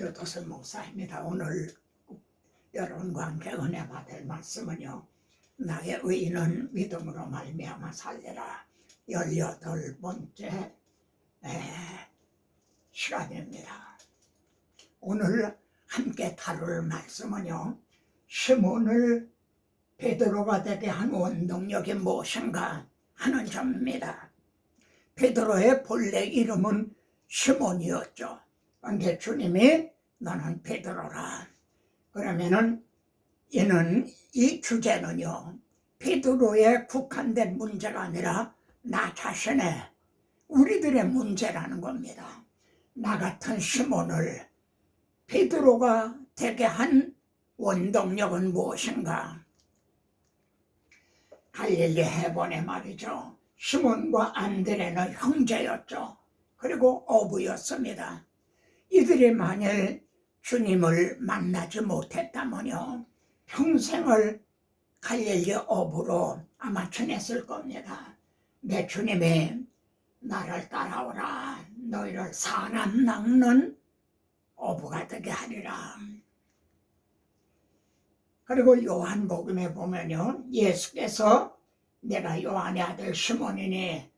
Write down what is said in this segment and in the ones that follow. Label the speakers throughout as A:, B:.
A: 교도소 목사입니다. 오늘 여러분과 함께 은혜 받을 말씀은요, 나의 의인은 믿음으로 말미암아 살리라 18번째 시간입니다. 오늘 함께 다룰 말씀은요, 시몬을 베드로가 되게 한 원동력이 무엇인가 하는 점입니다. 베드로의 본래 이름은 시몬이었죠. 그런데 주님이 너는 베드로라. 그러면은 이 주제는요, 베드로에 국한된 문제가 아니라 나 자신의, 우리들의 문제라는 겁니다. 나 같은 시몬을 베드로가 되게 한 원동력은 무엇인가? 갈릴리 해변에 말이죠, 시몬과 안드레는 형제였죠. 그리고 어부였습니다. 이들이 만일 주님을 만나지 못했다면요, 평생을 갈릴리 어부로 아마 지냈을 겁니다. 내 주님이 나를 따라오라, 너희를 사람 낚는 어부가 되게 하리라. 그리고 요한복음에 보면요, 예수께서 내가 요한의 아들 시몬이니,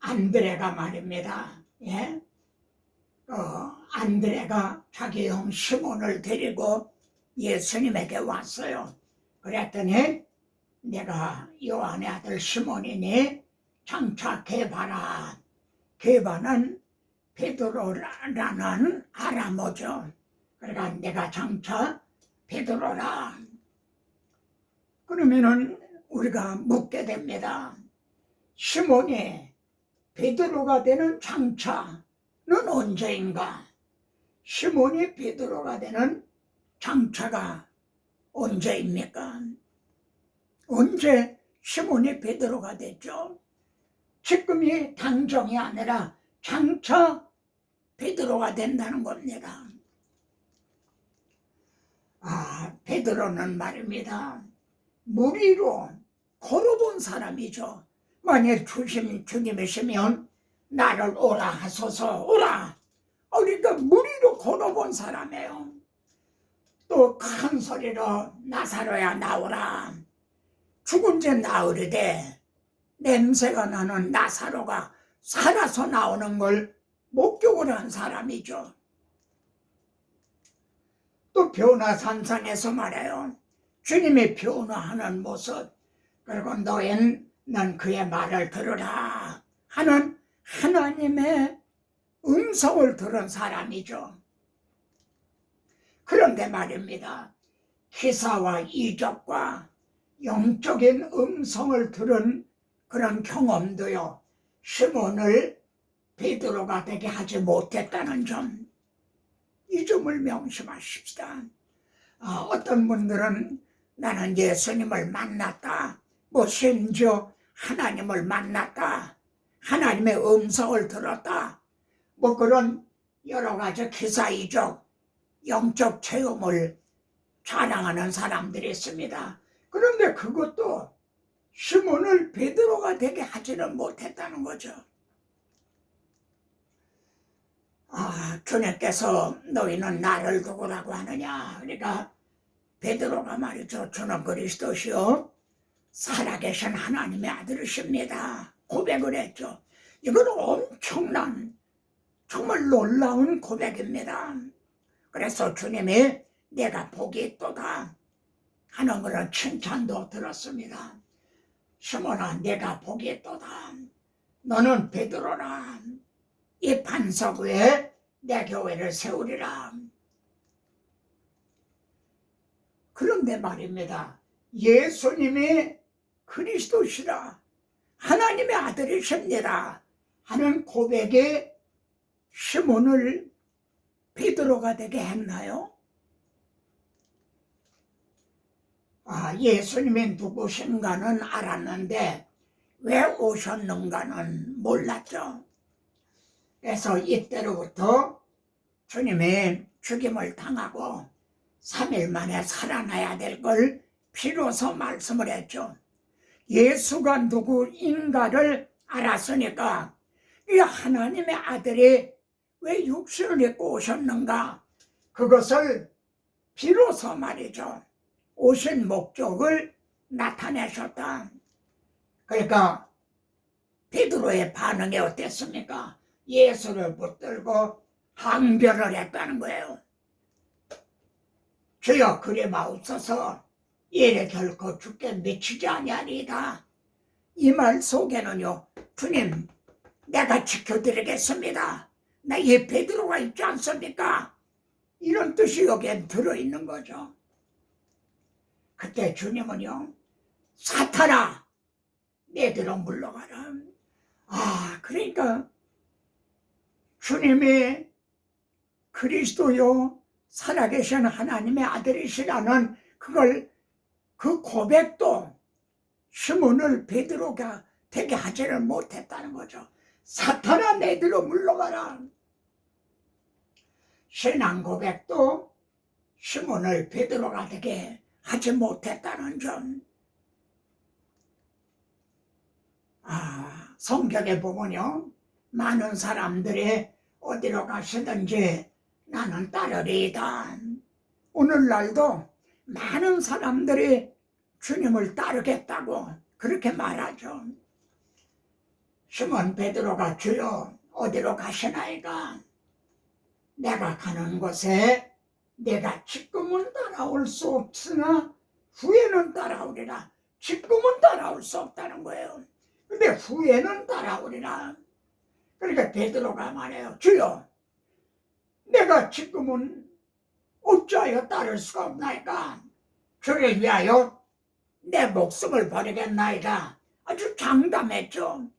A: 안드레가 말입니다. 안드레가 자기 형 시몬을 데리고 예수님에게 왔어요. 그랬더니 내가 요한의 아들 시몬이니 장차 게바라. 게바는 베드로라는 아람어죠. 그러니까 내가 장차 베드로라. 그러면은 우리가 묻게 됩니다. 시몬이 베드로가 되는 장차는 언제인가? 시몬이 베드로가 되는 장차가 언제입니까? 언제 시몬이 베드로가 됐죠? 지금이 당정이 아니라 장차 베드로가 된다는 겁니다. 베드로는 말입니다, 물 위로 걸어본 사람이죠. 만약 주님이시면 나를 오라 하소서, 오라. 그러니까 물 위로 걸어본 사람이에요. 또 큰 소리로 나사로야 나오라. 죽은 지 나으리되 냄새가 나는 나사로가 살아서 나오는 걸 목격을 한 사람이죠. 또 변화산상에서 말해요, 주님이 변화하는 모습, 그리고 너희는 그의 말을 들으라 하는 하나님의 음성을 들은 사람이죠. 그런데 말입니다, 기사와 이적과 영적인 음성을 들은 그런 경험도요, 시몬을 베드로가 되게 하지 못했다는 점, 이 점을 명심하십시다. 어떤 분들은 나는 예수님을 만났다, 심지어 하나님을 만났다, 하나님의 음성을 들었다, 그런 여러 가지 기사 이적, 영적 체험을 자랑하는 사람들이 있습니다. 그런데 그것도 시몬을 베드로가 되게 하지는 못했다는 거죠. 주님께서 너희는 나를 누구라고 하느냐? 그러니까 베드로가 말이죠, 주는 그리스도시요 살아계신 하나님의 아들이십니다 고백을 했죠. 이건 엄청난, 정말 놀라운 고백입니다. 그래서 주님이 내가 복이 있도다 하는 그런 칭찬도 들었습니다. 시몬아, 내가 복이 있도다. 너는 베드로라. 이 반석 위에 내 교회를 세우리라. 그런데 말입니다, 예수님이 그리스도시라, 하나님의 아들이십니다 하는 고백에 시몬을 베드로가 되게 했나요? 예수님이 누구신가는 알았는데 왜 오셨는가는 몰랐죠. 그래서 이때로부터 주님이 죽임을 당하고 3일 만에 살아나야 될 걸 비로소 말씀을 했죠. 예수가 누구인가를 알았으니까 이 하나님의 아들이 왜 육신을 입고 오셨는가? 그것을 비로소 말이죠. 오신 목적을 나타내셨다. 그러니까 베드로의 반응이 어땠습니까? 예수를 붙들고 항변을 했다는 거예요. 주여 그리 마옵소서, 이래 결코 죽게 미치지 아니하리이다. 이 말 속에는요, 주님 내가 지켜드리겠습니다, 나 이 베드로가 있지 않습니까? 이런 뜻이 여기에 들어있는 거죠. 그때 주님은요, 사탄아 내들어 물러가라. 그러니까 주님이 그리스도요 살아계신 하나님의 아들이시라는 그 고백도 시몬을 베드로가 되게 하지를 못했다는 거죠. 사탄아 내들어 물러가라. 신앙 고백도 시몬을 베드로가 되게 하지 못했다는 점. 성경에 보면요, 많은 사람들이 어디로 가시든지 나는 따르리이다. 오늘날도 많은 사람들이 주님을 따르겠다고 그렇게 말하죠. 시몬 베드로가 주여 어디로 가시나이까? 내가 가는 곳에 내가 지금은 따라올 수 없으나 후에는 따라오리라. 지금은 따라올 수 없다는 거예요. 근데 후에는 따라오리라. 그러니까 베드로가 말해요. 주여 내가 지금은 어찌하여 따를 수가 없나이까? 주를 위하여 내 목숨을 버리겠나이다. 아주 장담했죠.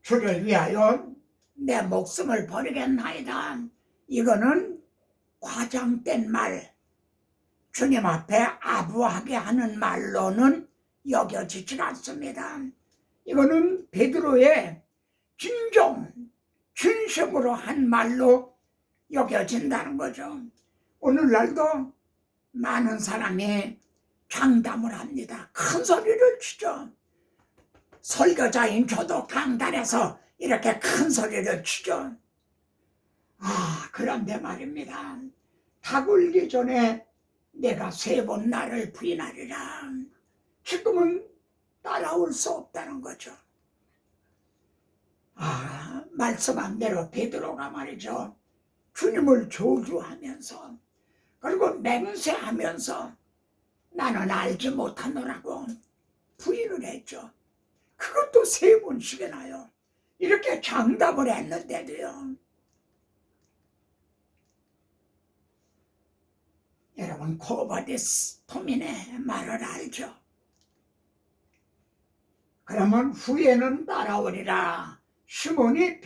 A: 주를 위하여 내 목숨을 버리겠나이다. 이거는 과장된 말, 주님 앞에 아부하게 하는 말로는 여겨지지 않습니다. 이거는 베드로의 진정, 진심으로 한 말로 여겨진다는 거죠. 오늘날도 많은 사람이 장담을 합니다. 큰 소리를 치죠. 설교자인 저도 강단에서 이렇게 큰 소리를 치죠. 그런데 말입니다. 닭 울기 전에 내가 3번 나를 부인하리라. 지금은 따라올 수 없다는 거죠. 말씀한 대로 베드로가 말이죠, 주님을 저주하면서 그리고 맹세하면서 나는 알지 못하노라고 부인을 했죠. 그것도 3번씩이나요. 이렇게 장담을 했는데도요. 여러분 코바디스 토민의 말을 알죠? 그러면 후에는 따라오리라. 시몬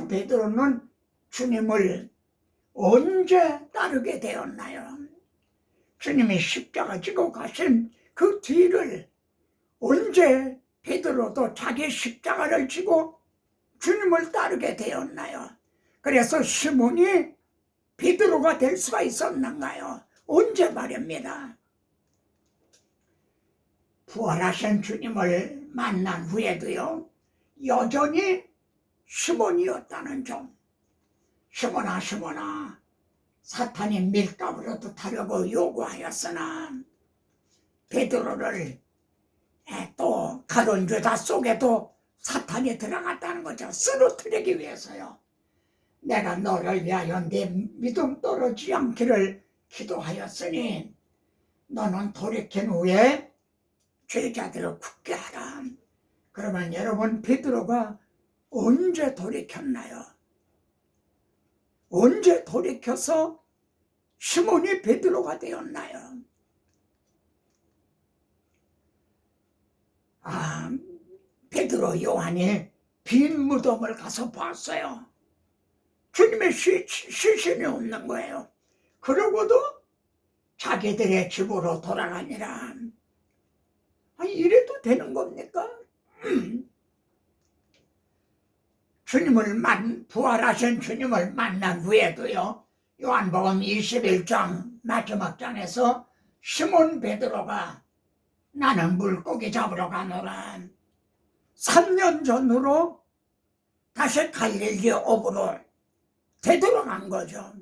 A: 베드로는 주님을 언제 따르게 되었나요? 주님이 십자가 지고 가신 그 뒤를 언제 베드로도 자기 십자가를 지고 주님을 따르게 되었나요? 그래서 시몬이 베드로가 될 수가 있었는가요? 언제 말입니다. 부활하신 주님을 만난 후에도요, 여전히 시몬이었다는 점. 시몬아 사탄이 밀가루로 타려고 요구하였으나 베드로를 또 가룟 유다 속에도 사탄이 들어갔다는 거죠. 쓰러뜨리기 위해서요. 내가 너를 위하여 네 믿음 떨어지지 않기를 기도하였으니 너는 돌이킨 후에 제자들을 굳게 하라. 그러면 여러분 베드로가 언제 돌이켰나요? 언제 돌이켜서 시몬이 베드로가 되었나요? 베드로 요한이 빈 무덤을 가서 봤어요. 주님의 시신이 없는 거예요. 그러고도 자기들의 집으로 돌아가니라. 이래도 되는 겁니까? 부활하신 주님을 만난 후에도요, 요한복음 21장 마지막 장에서 시몬 베드로가 나는 물고기 잡으러 가노라. 3년 전으로 다시 갈릴리 옥으로 되돌아간 거죠.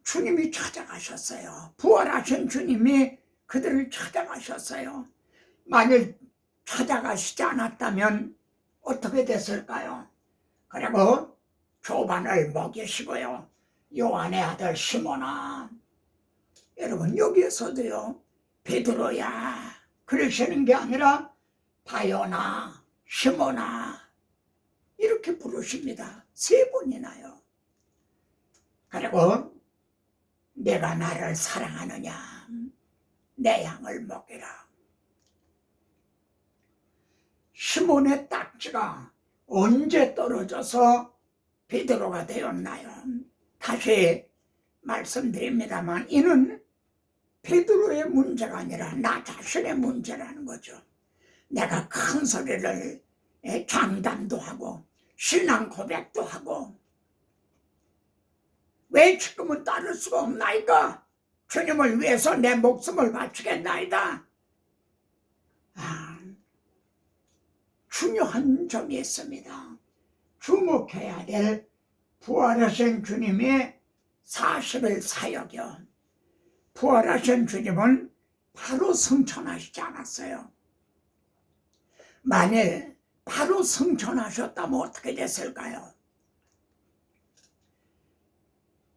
A: 주님이 찾아가셨어요. 부활하신 주님이 그들을 찾아가셨어요. 만일 찾아가시지 않았다면 어떻게 됐을까요? 그리고 조반을 먹이시고요. 요한의 아들 시몬아, 여러분 여기에서도요, 베드로야 그러시는 게 아니라 바요나 시몬아 이렇게 부르십니다. 3번이나요. 그리고 내가 나를 사랑하느냐, 내 양을 먹이라. 시몬의 딱지가 언제 떨어져서 베드로가 되었나요? 다시 말씀드립니다만 이는 베드로의 문제가 아니라 나 자신의 문제라는 거죠. 내가 큰 소리를 장담도 하고 신앙 고백도 하고 왜 지금은 따를 수가 없나이까? 주님을 위해서 내 목숨을 바치겠나이다. 중요한 점이 있습니다. 주목해야 될 부활하신 주님의 40일 사역이요. 부활하신 주님은 바로 승천하시지 않았어요. 만일 바로 승천하셨다면 어떻게 됐을까요?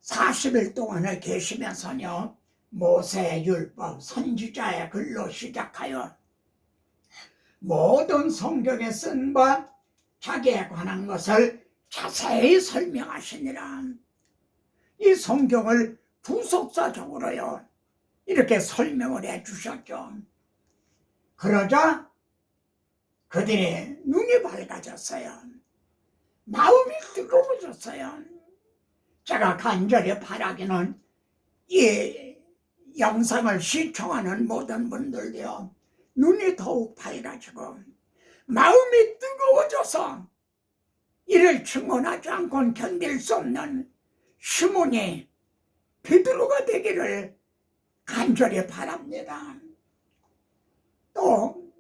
A: 40일 동안을 계시면서요, 모세 율법 선지자의 글로 시작하여 모든 성경에 쓴 바 자기에 관한 것을 자세히 설명하시니라. 이 성경을 구속사적으로요 이렇게 설명을 해주셨죠. 그러자 그들의 눈이 밝아졌어요. 마음이 뜨거워졌어요. 제가 간절히 바라기는 이 영상을 시청하는 모든 분들도요, 눈이 더욱 밝아지고 마음이 뜨거워져서 이를 증언하지 않고는 견딜 수 없는 시몬이 베드로가 되기를 간절히 바랍니다. 또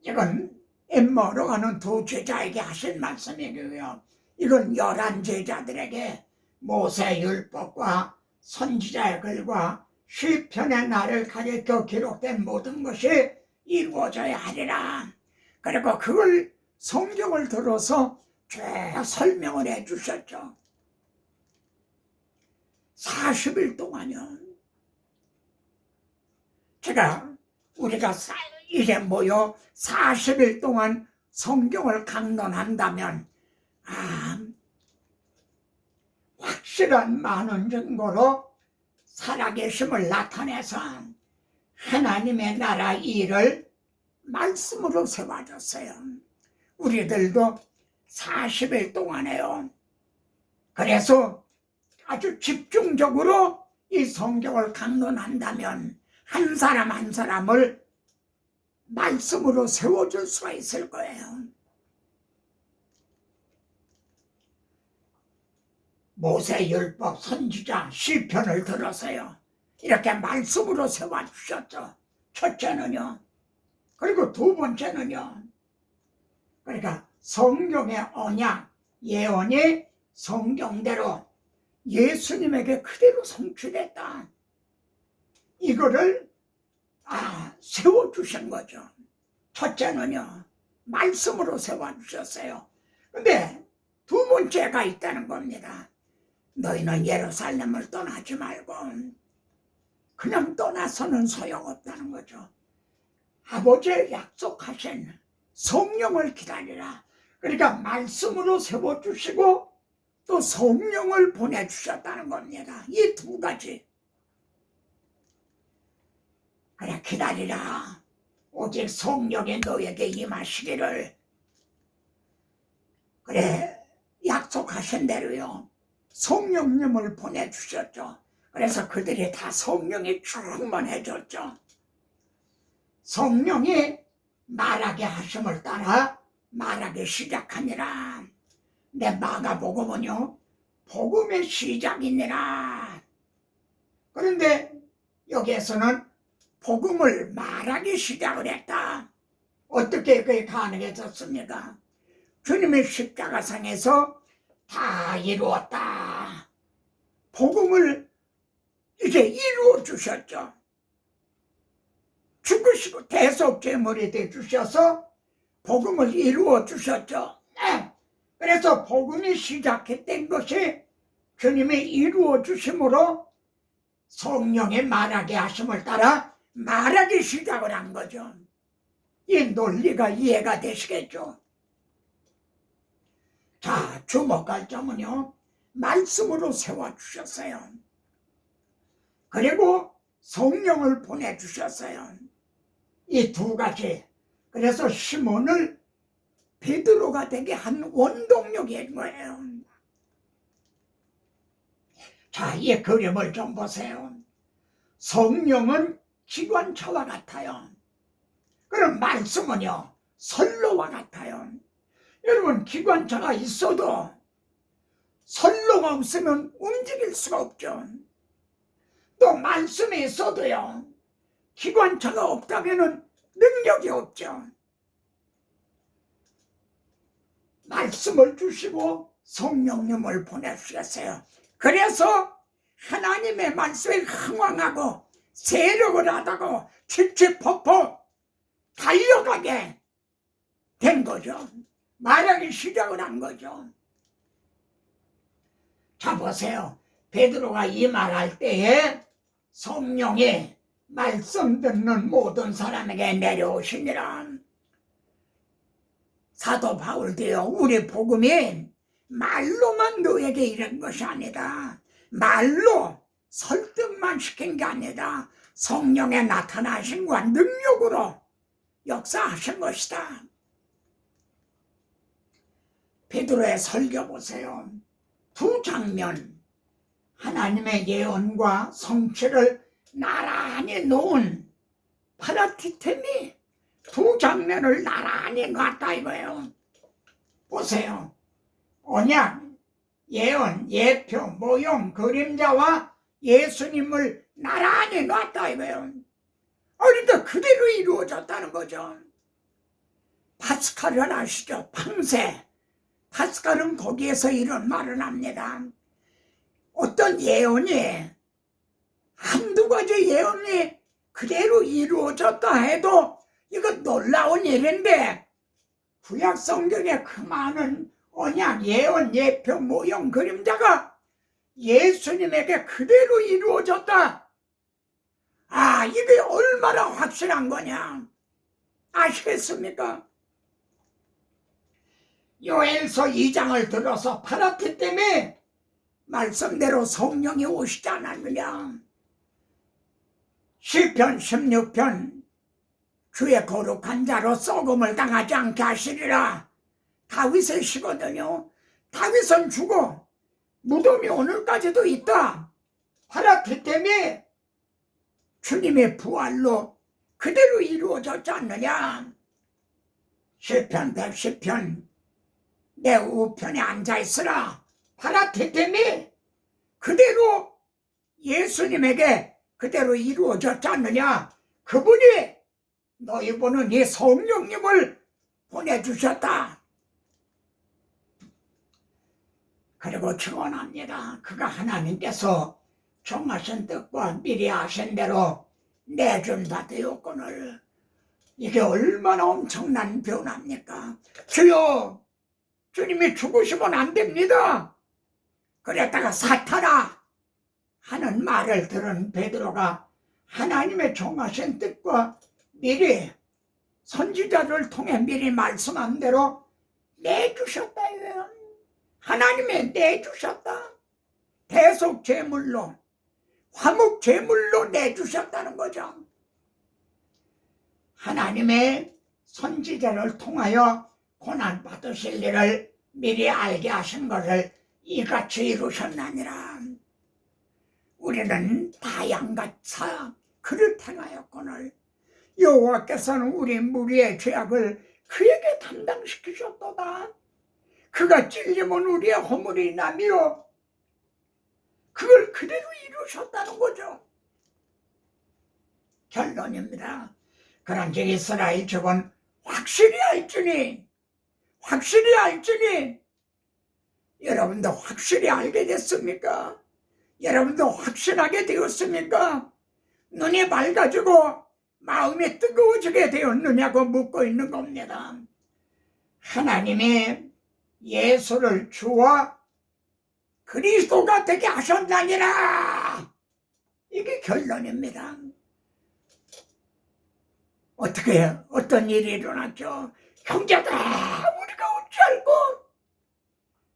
A: 이건 엠마오로 가는 2 제자에게 하신 말씀이고요. 이건 11 제자들에게 모세 율법과 선지자의 글과 시편의 날을 가리켜 기록된 모든 것이 이루어져야 하리라. 그리고 그걸 성경을 들어서 쭉 설명을 해주셨죠. 40일 동안요. 우리가 이제 모여 40일 동안 성경을 강론한다면 확실한 많은 증거로 살아계심을 나타내서 하나님의 나라 일을 말씀으로 세워줬어요. 우리들도 40일 동안에요. 그래서 아주 집중적으로 이 성경을 강론한다면 한 사람 한 사람을 말씀으로 세워줄 수가 있을 거예요. 모세 율법 선지자 시편을 들어서요 이렇게 말씀으로 세워주셨죠. 첫째는요. 그리고 2번째는요. 그러니까 성경의 언약, 예언이 성경대로 예수님에게 그대로 성취됐다. 이거를 세워주신 거죠. 첫째는요. 말씀으로 세워주셨어요. 근데 2번째가 있다는 겁니다. 너희는 예루살렘을 떠나지 말고 그냥 떠나서는 소용없다는 거죠. 아버지의 약속하신 성령을 기다리라. 그러니까 말씀으로 세워주시고 또 성령을 보내주셨다는 겁니다. 이 2가지. 그래 기다리라. 오직 성령이 너에게 임하시기를. 그래 약속하신 대로요. 성령님을 보내주셨죠. 그래서 그들이 다 성령이 충만해졌죠. 성령이 말하게 하심을 따라 말하기 시작하니라. 내 마가복음은요 복음의 시작이니라. 그런데 여기에서는 복음을 말하기 시작을 했다. 어떻게 그게 가능해졌습니까? 주님의 십자가상에서 다 이루었다. 복음을 이제 이루어 주셨죠. 죽으시고 대속제물이 돼 주셔서 복음을 이루어 주셨죠. 네. 그래서 복음이 시작했던 것이 주님이 이루어 주심으로 성령의 말하게 하심을 따라 말하기 시작을 한 거죠. 이 논리가 이해가 되시겠죠. 자, 주목할 점은요, 말씀으로 세워주셨어요. 그리고 성령을 보내주셨어요. 이 두 가지. 그래서 시몬을 베드로가 되게 한 원동력인 거예요. 자, 이 그림을 좀 보세요. 성령은 기관차와 같아요. 그럼 말씀은요, 선로와 같아요. 여러분, 기관차가 있어도 선로가 없으면 움직일 수가 없죠. 또 말씀이 있어도요, 기관차가 없다면 능력이 없죠. 말씀을 주시고 성령님을 보내주셨어요. 그래서 하나님의 말씀에 흥왕하고 세력을 하다고 칙칙폭폭 달려가게 된 거죠. 말하기 시작을 한 거죠. 자, 보세요. 베드로가 이 말할 때에 성령이 말씀 듣는 모든 사람에게 내려오시니라. 사도 바울도요, 우리 복음이 말로만 너에게 이런 것이 아니다. 말로 설득만 시킨 게 아니다. 성령의 나타나심과 능력으로 역사하신 것이다. 베드로의 설교 보세요. 두 장면, 하나님의 예언과 성취를 나란히 놓은 파라티템이 두 장면을 나란히 놨다 이거예요. 보세요. 언약, 예언, 예표, 모형, 그림자와 예수님을 나란히 놨다 이거예요. 그러니까 그대로 이루어졌다는 거죠. 파스칼을 아시죠? 팡세. 파스칼은 거기에서 이런 말을 합니다. 어떤 예언이 한두 가지 예언이 그대로 이루어졌다 해도 이거 놀라운 일인데, 구약 성경에 그 많은 언약, 예언, 예표, 모형, 그림자가 예수님에게 그대로 이루어졌다. 아, 이게 얼마나 확실한 거냐 아시겠습니까? 요엘서 2장을 들어서 파라티 때문에 말씀대로 성령이 오시지 않았느냐. 시편 16편 주의 거룩한 자로 썩음을 당하지 않게 하시리라. 다윗의 시거든요. 다윗은 죽어 무덤이 오늘까지도 있다. 파라티 때문에 주님의 부활로 그대로 이루어졌지 않느냐. 시편 110편 내 우편에 앉아있으라. 파라티 때문에 그대로 예수님에게 그대로 이루어졌지 않느냐. 그분이 너희 보는 이 성령님을 보내주셨다. 그리고 축원합니다. 그가 하나님께서 정하신 뜻과 미리 하신 대로 내준 바 되었거늘. 이게 얼마나 엄청난 변화입니까? 주여, 주님이 죽으시면 안 됩니다. 그랬다가 사탄아 하는 말을 들은 베드로가 하나님의 정하신 뜻과 미리 선지자를 통해 미리 말씀한 대로 내주셨다. 하나님이 내주셨다. 대속 제물로, 화목 제물로 내주셨다는 거죠. 하나님의 선지자를 통하여 고난 받으실 일을 미리 알게 하신 것을 이같이 이루셨나니라. 우리는 다양같이 그를 행하였거늘 여호와께서는 우리 무리의 죄악을 그에게 담당시키셨도다. 그가 찔리면 우리의 허물이 나며 그걸 그대로 이루셨다는 거죠. 결론입니다. 그런즉 이스라엘 족은 확실히 알지니 여러분도 확실히 알게 됐습니까? 여러분도 확신하게 되었습니까? 눈이 밝아지고 마음이 뜨거워지게 되었느냐고 묻고 있는 겁니다. 하나님이 예수를 주와 그리스도가 되게 하셨나니라. 이게 결론입니다. 어떤 일이 일어났죠? 형제들, 우리가 어찌 알고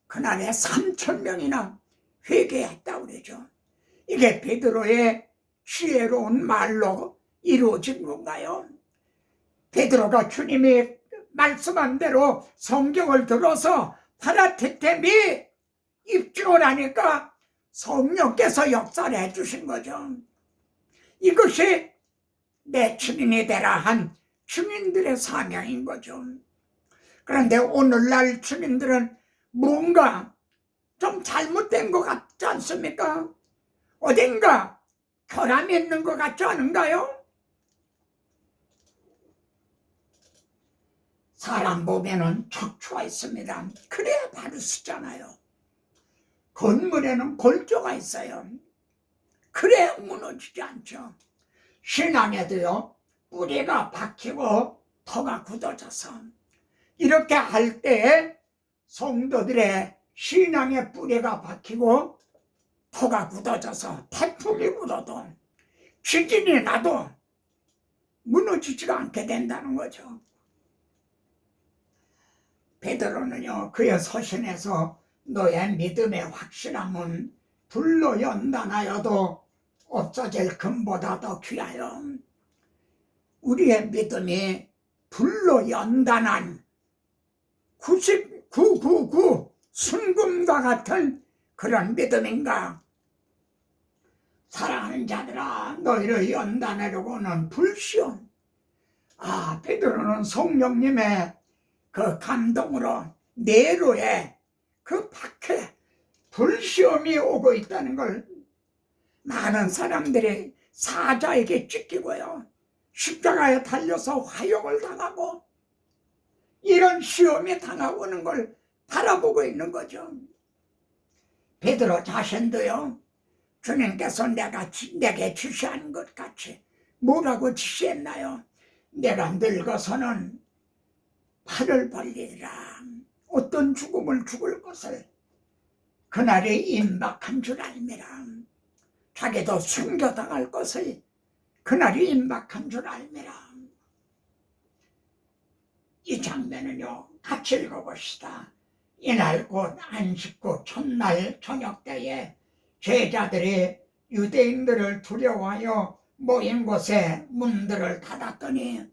A: 그날에 3,000명이나 회개했다고 그러죠. 이게 베드로의 지혜로운 말로 이루어진 건가요? 베드로가 주님이 말씀한 대로 성경을 들어서 파라테템이 입증을 하니까 성령께서 역사를 해주신 거죠. 이것이 내 증인이 되라 한 증인들의 사명인 거죠. 그런데 오늘날 증인들은 뭔가 좀 잘못된 것 같지 않습니까? 어딘가 결함이 있는 것 같지 않은가요? 사람 보면은 척추가 있습니다. 그래야 바로 쓰잖아요. 건물에는 골조가 있어요. 그래야 무너지지 않죠. 신앙에도요, 뿌리가 박히고 터가 굳어져서 이렇게 할 때 성도들의 신앙의 뿌리가 박히고 터가 굳어져서 태풍이 불어도 지진이 나도 무너지지가 않게 된다는 거죠. 베드로는요, 그의 서신에서 너의 믿음의 확실함은 불로 연단하여도 없어질 금보다 더 귀하여. 우리의 믿음이 불로 연단한 9999 순금과 같은 그런 믿음인가? 사랑하는 자들아, 너희를 연단하려고는 불시험. 베드로는 성령님의 그 감동으로 네로에 그 밖에 불시험이 오고 있다는 걸 많은 사람들이 사자에게 찢기고요, 십자가에 달려서 화형을 당하고 이런 시험이 당하고는 걸 바라보고 있는 거죠. 베드로 자신도요, 주님께서 내게 지시한 것 같이 뭐라고 지시했나요? 내가 늙어서는 팔을 벌리리라. 어떤 죽음을 죽을 것을 그날이 임박한 줄 알미라. 자기도 숨겨당할 것을 그날이 임박한 줄 알미라. 이 장면은요, 같이 읽어봅시다. 이날 곧 안식구 첫날 저녁 때에 제자들이 유대인들을 두려워하여 모인 곳에 문들을 닫았더니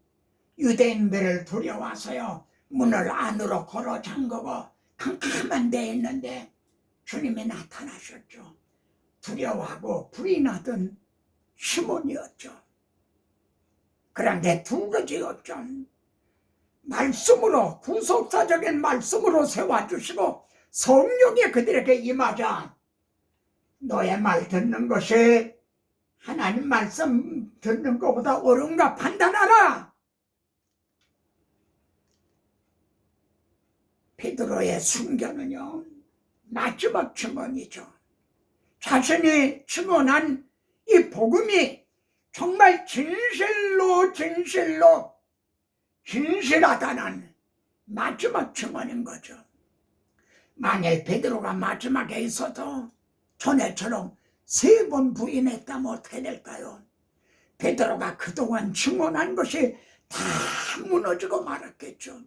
A: 유대인들을 두려워서요, 문을 안으로 걸어 잠그고 캄캄한 데에 있는데 주님이 나타나셨죠. 두려워하고 불이 나던 시몬이었죠. 그런데 두 가지였죠. 말씀으로, 구속사적인 말씀으로 세워주시고 성령이 그들에게 임하자 너의 말 듣는 것이 하나님 말씀 듣는 것보다 옳은가 판단하라. 베드로의 순교는요, 마지막 증언이죠. 자신이 증언한 이 복음이 정말 진실하다는 마지막 증언인 거죠. 만일 베드로가 마지막에 있어도 전에처럼 3번 부인했다면 어떻게 될까요? 베드로가 그동안 증언한 것이 다 무너지고 말았겠죠.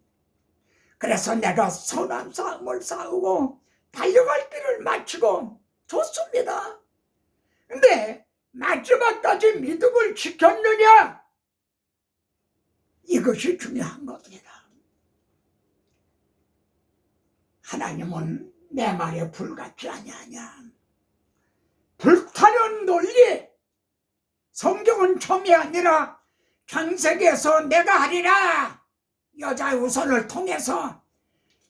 A: 그래서 내가 선한 싸움을 싸우고 달려갈 길을 마치고 좋습니다. 근데 마지막까지 믿음을 지켰느냐? 이것이 중요한 겁니다. 하나님은 내 말에 불같지 아니하냐. 불타는 논리, 성경은 처음이 아니라 창세기에서 내가 하리라, 여자의 우선을 통해서,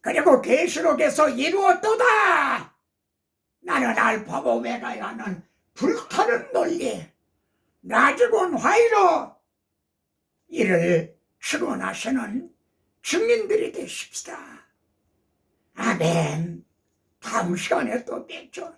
A: 그리고 계시록에서 이루었도다. 나는 알파고 오메가야는 불타는 논리, 라지곤 화이로 이를 증언하시는 증인들이 되십시다. 아멘. 다음 시간에 또 뵙죠.